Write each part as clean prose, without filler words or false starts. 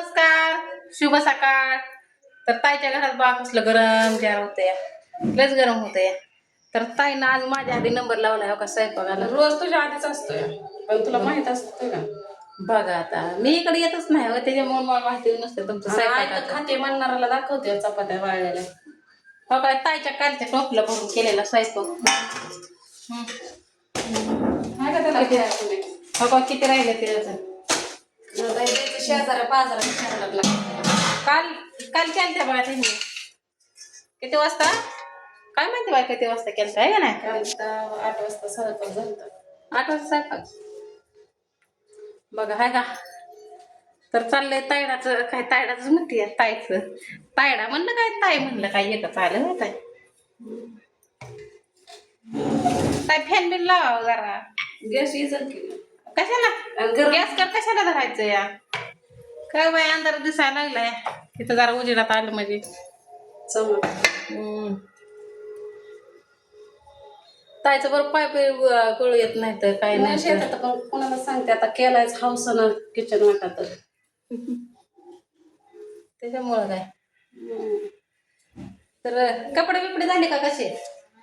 नमस्कार, शुभ सकाळ. तर ताईच्या घरात बा कसलं गरम जार होतंय, लयच गरम होतंय. तर ताईनं आज माझ्या आधी नंबर लावलाय हो का स्वयंपाकाला. रोज तुझ्या आधीच असतोय पण तुला माहित असतं का? बघा आता मी इकडे येतच नाही हो, त्याच्यामुळे मला माहिती नसते तुमचं स्वयंपाकाचं. खाते म्हणणाराला दाखवते चपात्या वाळलेल्या. हो काय ताईच्या कालच्या टोपलं भरून केलेला स्वयंपाक. हाय का त्याला किती हो का किती राहिले त्याचं शेजारा पाजारा विचारायला लागला. काल काल केलत्या बघा त्यांनी. किती वाजता काय माहिती बाय किती वाजता केलता आहे का नाही? काल 8 वाजता स्वयंपाक झाला. 8 वाजता स्वयंपाक बघा हाय का. तर चाललंय तायडाचं काय तायडाच म्हणते तायचं तायडा म्हणलं काय ताय म्हणलं काय एकच आलं हो ताय. ताय फॅन बिन लावा जरा. गॅस इजल केलं कशाला गॅस कर कशाला धरायचं या काय बाय अंधार दिसायला लागलाय तिथं जरा उजेडात आलं म्हणजे चमक. तायचं बरं पाय कळू येत नाही तर काय नाही शेतात पण कोणाला सांगते आता केलायच हाऊसनं किचन वाटत त्याच्यामुळं काय. तर कपडे बिपडे झाले का कसे?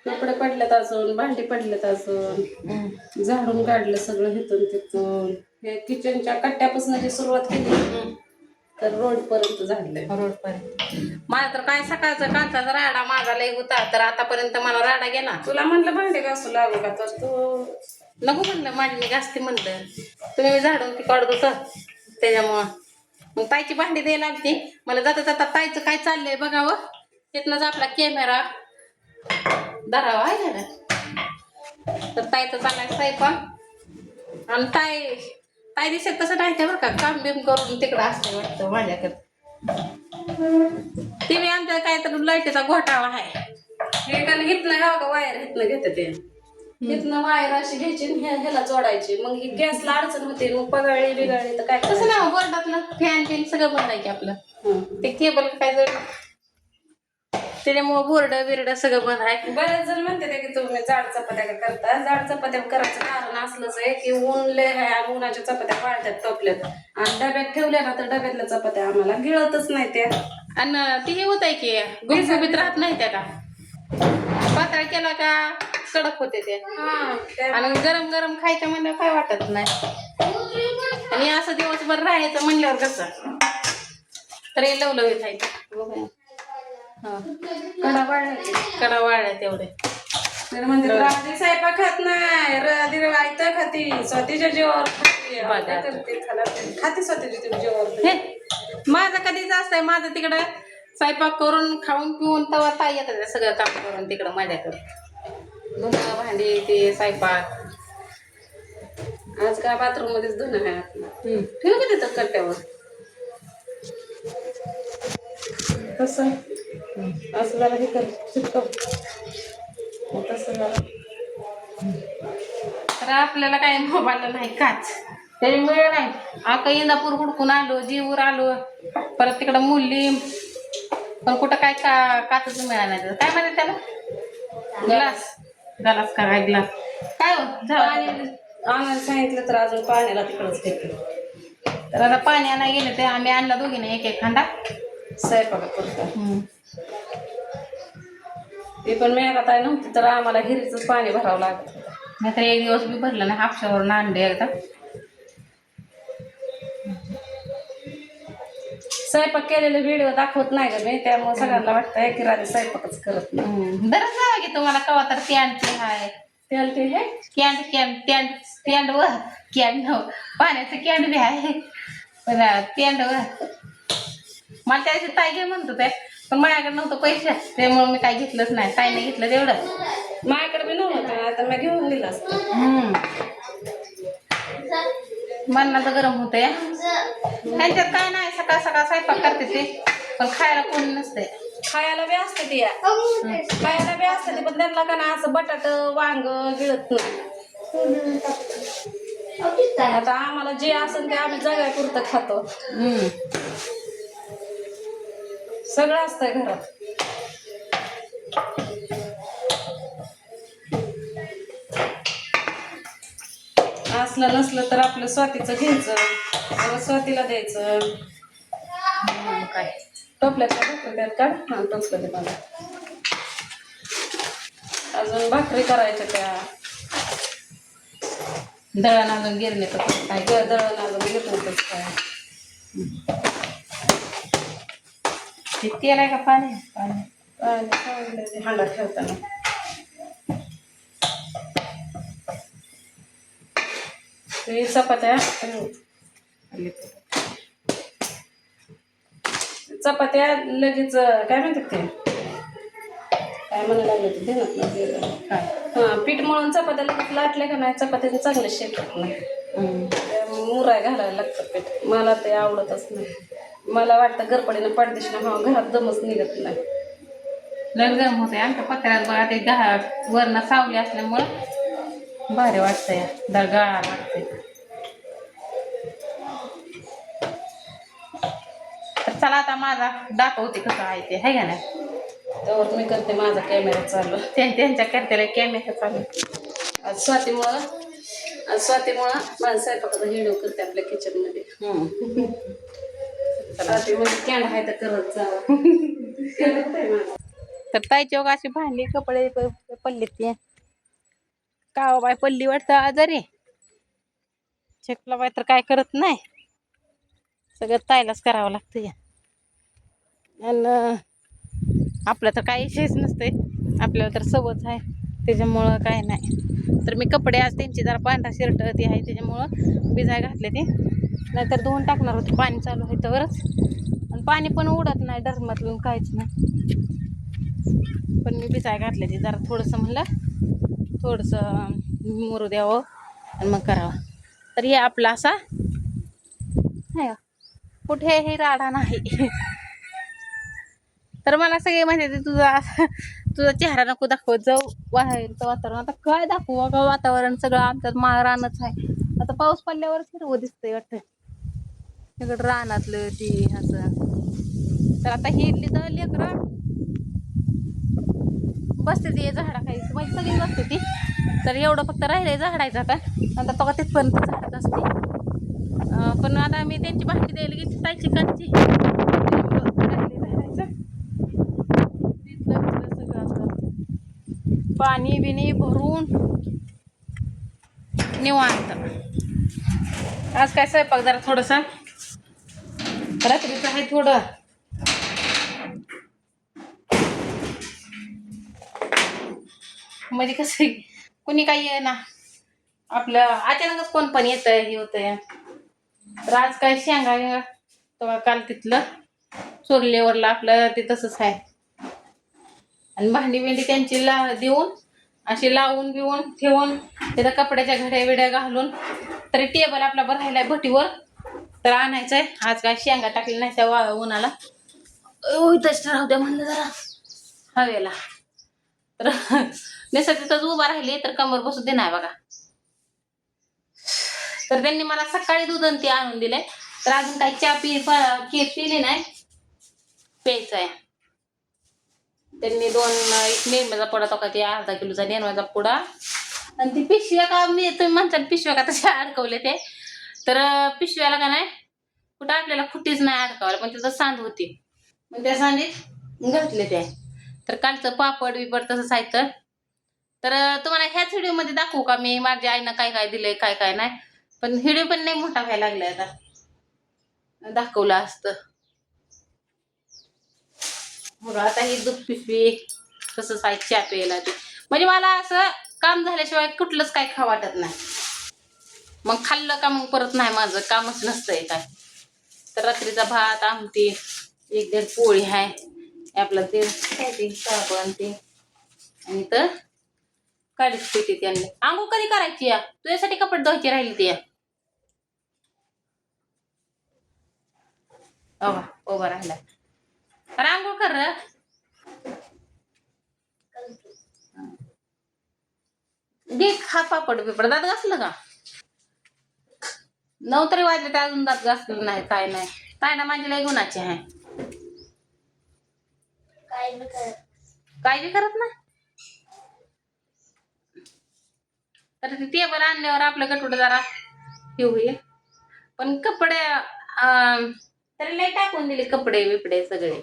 कपडे पडलेत अजून, भांडी पडलेत अजून, झाडून काढलं सगळं हिथून तिथून. हे किचनच्या कट्ट्यापासून जी सुरुवात केली तर रोड पर्यंत झाडलंय. रोड पर्यंत माझा तर काय सकाळचा कालचा राडा माझा लय होता तर आतापर्यंत मला राडा गेला. तुला म्हणलं भांडी घासू लागू का तर तू नको म्हणलं माझी मी घासते म्हणलं तुम्ही झाडून ती काढत होतं त्याच्यामुळं. मग ताईची भांडी द्यायला लागते मला जाता जाता ताईचं काय चाललंय बघावं. तिथनंच आपला कॅमेरा धरावा आहे ना. तर ताईचं चाललाय स्वयंपाक आणि ताई ताई दिसत तसं नाही बरं का काम बिम करून तिकडं असते वाटतं माझ्याकडे. ती मी आमच्या काय तर लाईटीचा घोटाळा आहे. हे कारण हिथनं घ्यावं का वायर हिथनं घेते ते हिथनं वायर अशी घ्यायची ह्याला जोडायची मग ही गॅसला अडचण होते मग पगाळी बिगाळी तर काय तसं ना बोर्डातलं फॅन बिन सगळं बंद आहे की आपलं ते केबल काय जर त्याच्यामुळे बोर्ड बिर्ड सगळं बंद आहे. बरेच जण म्हणते की तुम्ही जाड चपात्या करता. जाड चपात्या करायचं कारण असलंच आहे की ऊन लय आहे आणि उन्हाच्या चपात्या वाळत्यात टोपल्यात आणि डब्यात ठेवल्या ना तर डब्यातल्या चपात्या आम्हाला गिळतच नाही त्या आणि ती हे होत आहे की गुबगुबीत राहत नाही त्या का पातळ केला का कडक होते ते आणि गरम गरम खायचं म्हणल्यावर काय वाटत नाही. आणि असं दिवसभर राहायचं म्हणल्यावर कसं तरी लवलवीत खायचं. कडा वाळल्या तेवढे म्हणजे राधी स्वयंपाक खात नाही राधी आयतं खाती स्वतःच्या जीवावर खाती स्वतःच्या जीवावर. हे माझं कधीच असतंय माझं तिकडं स्वयंपाक करून खाऊन पिऊन तवा ताई येतात सगळं काम करून तिकडं माझ्याकडे धुणं भांडी ते स्वयंपाक. आज काय बाथरूम मध्येच धुणं आहे आपलं ठेवू का तिथं कट्ट्यावर तसं असं जरा हे कर चिटकव तसं जरा. तर आपल्याला काय मोबाईल नाही काच त्याची वेळ नाही. आता इंदापूर हुडकून आलो जीवर आलो परत तिकडं मुली पण कुठं काय काचच मिळालं नाही. काय म्हणतात त्याला ग्लास ग्लास का काय ग्लास काय हो आणायला सांगितलं तर अजून पाण्याला तिकडंच घेतलं. तर आता पाणी आणायला गेलं ते आम्ही आणला दोघीने एक एक खांदा स्वयंपाक करतो. ते पण मेघात आहे नव्हती तर आम्हाला हिरीचंच पाणी भरावं लागत नाहीतर एक दिवस मी भरलं ना हापशावरून आणले एकदा. स्वयंपाक केलेले व्हिडिओ दाखवत नाही का मी त्यामुळे सगळ्यांना वाटतंय की रात्री स्वयंपाकच करत नाही. बरंच जावं की तुम्हाला कवा तर कॅनचे आहे त्याला ते हे कॅन्ड व कॅन्ड पाण्याचं कॅन्ड बी आहे पण कॅन्ड व मला त्याची ताई घे म्हणतो ते पण माझ्याकडे नव्हतं पैसे त्यामुळे मी काय घेतलंच नाही. ताईने घेतलं तेवढं माझ्याकडे बी नव्हतं आता मी घेऊन दिलं असतं. मरणाचं गरम होतं या त्यांच्यात काय नाही सकाळ सकाळ स्वयंपाक करते ते पण खायला कोणी नसते. खायला बी असते ती खायला बी असते ती पण त्यांना का ना असं बटाट वांग गिळत नाही. आता आम्हाला जे असेल ते आम्ही जगायपुरतं खातो. सगळं असतंय घरात. असलं नसलं तर आपलं स्वातीचं घ्यायचं स्वातीला द्यायचं. काय टोपल्यातल्या भाकरी त्यात काढ. हा टोपलं ते मला. अजून भाकरी करायच्या त्या. दळण अजून गिरणीत काय दळण अजून घेत होतच काय. तेल आहे का पाणी पाणी आणि सांगितलं ते हांडा ठेवताना. ते चपात्या चपात्या लगेच काय म्हणतात ते काय म्हणायला लागले ते ध्यानात गेलं. हा पीठ मळून चपात्या लगेच लाटल्या का नाही चपात्याचे चांगले शेकत नाही. मुराय घालायला लागतं पीठ. मला ते आवडतच नाही. मला वाटतं गरपडीनं पाडदेशीनं हा घरात दमच निघत नाही. लय गरम होते आमच्या पत्र्यात बघा ते वरनं सावली असल्यामुळं भारी वाटतंय दळगाळ वाटते. तर चला आता माझा दाखवते कसं आहे ते आहे का नाही. त्यावर मी करते माझा कॅमेरा चालू. त्यांच्या करतेला कॅमेरा चालू. आज स्वातीमुळं माझा स्वयंपाकाचा व्हिडिओ करते आपल्या किचनमध्ये. स्वाती म्हणजे कॅन्ड आहे तर करत जावं. तर ताईच्या वगैरे अशी भांडी कपडे पडले ते का बाय पडली वाटतं आजारी शेकला बाय तर काय करत नाही. सगळं ताईलाच करावं लागतं या. आणि आपलं तर काही विषयच नसते. आपल्याला तर सवच आहे त्याच्यामुळं काय नाही. तर मी कपडे आज त्यांची जरा पांढरा शर्ट ती आहे त्याच्यामुळं भिजाय घातले ते. नाहीतर धुवून टाकणार होते. पाणी चालू आहे तरच. आणि पाणी पण उडत नाही डरमतून काहीच नाही. पण मी भिजाय घातले ते जरा थोडंसं म्हणलं थोडंसं मुरू द्यावं आणि मग करावं. तर हे आपला असा आहे कुठे हे राडा नाही. तर मला सगळे म्हणते तुझा चेहरा नको दाखवत जाऊ बाहेरचं वातावरण. आता काय दाखवू का वातावरण सगळं आमच्यात रानच आहे. आता पाऊस पडल्यावर हिरवं दिसतंय वाटतं इकडं रानातलं ती असं. तर आता ही इडली तर लेकरं बसते ती झाडाखाली म्हणजे सगळी बसते ती. तर एवढं फक्त राहिलंय झाडायचं आता नंतर तो तिथपर्यंत झाडत असते. पण आता मी त्यांची भांडी द्यायला गेली ताईची कालची पाणी बिणी भरून निवांत. आज काय स्वयंपाक जरा थोडस रात्रीचं आहे थोडं म्हणजे कसं कुणी काही आहे ना आपलं अचानकच कोण पण येतंय हे होतंय. तर आज काय शेंगा तेव्हा काल तिथलं चोरलेवरला आपलं ते तसंच आहे. आणि भांडी बिंडी त्यांची देऊन अशी लावून बिवून ठेवून तिथं कपड्याच्या घड्या विड्या घालून तरी टेबल आपला भरायला भटीवर तर आणायचंय. आज काय शेंगा टाकली नाही त्या उन्हाला इथंच राहू द्या म्हणलं जरा हवेला. तर निसं तिथंच उभा राहिली तर कमर बसू दे नाही बघा. तर त्यांनी मला सकाळी दूध आणि ते आणून दिले. तर अजून काही चहा पिली नाही प्यायचं आहे. त्यांनी एक नेरम्याचा पुडा तो का ते अर्धा किलोचा नेरम्याचा पुडा आणि ती पिशव्या का तुम्ही म्हणता पिशव्या का तशा अडकवले ते. तर पिशव्याला का नाही कुठं आपल्याला खुटीच नाही अडकावलं पण तिथं सांद होती मग त्या सांदीत घातले ते. तर कालचं पापड बिपड तसंच आहे. तर तुम्हाला ह्याच व्हिडिओ मध्ये दाखवू का मी माझ्या आईनं काय काय दिलंय काय काय नाही. पण व्हिडिओ पण नाही मोठा व्हायला लागलाय आता दाखवलं असतं. मग आता ही दूध पिशवी तसंच आहे चहा प्यायला ते म्हणजे मला असं काम झाल्याशिवाय कुठलंच काय खावं वाटत नाही. मग खाल्लं का मग परत नाही माझं कामच नसतंय काय. तर रात्रीचा भात आमटी 1-1.5 पोळी आहे आपलं ते काय ते साबण ते आणि तर काढीच पिते त्यांनी. आंघोळ कधी करायची या तुझ्यासाठी कपडे धुवायची राहिली ती या उभा राहिला अरे आंघोळ कर र. दे खा पापड बिपड. दात घासलं का 9 तरी वाजले तर अजून दात घासलं नाही काय नाही. काय ना माझी लय गुणाची आहे काय बी करत नाही. तर ते टेबल आणल्यावर आपलं गटुड जरा हे होईल पण कपडे तर लय टाकून दिले कपडे बिपडे सगळे.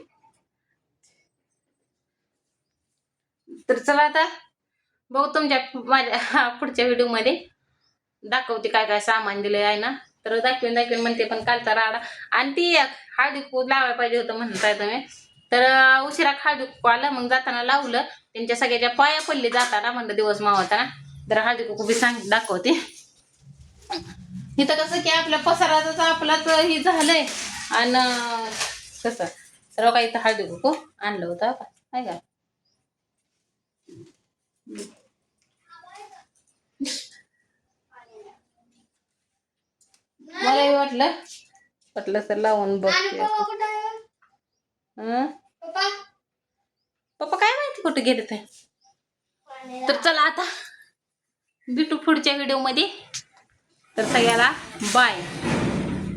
तर चला आता बघू तुमच्या माझ्या पुढच्या व्हिडिओ मध्ये दाखवते काय काय सामान दिलंय आहे ना. तर दाखवेन म्हणते पण कालचा राडा. आणि ती हळदी कुंकू लावायला पाहिजे होतं म्हणताय तुम्ही. तर उशिरा हळदी कुंकू आलं, मग जाताना लावलं. त्यांच्या सगळ्याच्या पाया पडले जाताना, म्हणलं दिवस मावताना. तर हळदी कुंकू बी दाखवते. इथं कसं की आपल्या पसाराच आपलाच हे झालंय. आणि कसं तर बघा इथं हळदी कुंकू आणलं होतं काय का. मलाही वाटलं तर लावून बघते. पप्पा काय माहिती कुठे गेले ते. तर चला आता भेटू पुढच्या व्हिडिओ मध्ये. तर सगळ्याला बाय.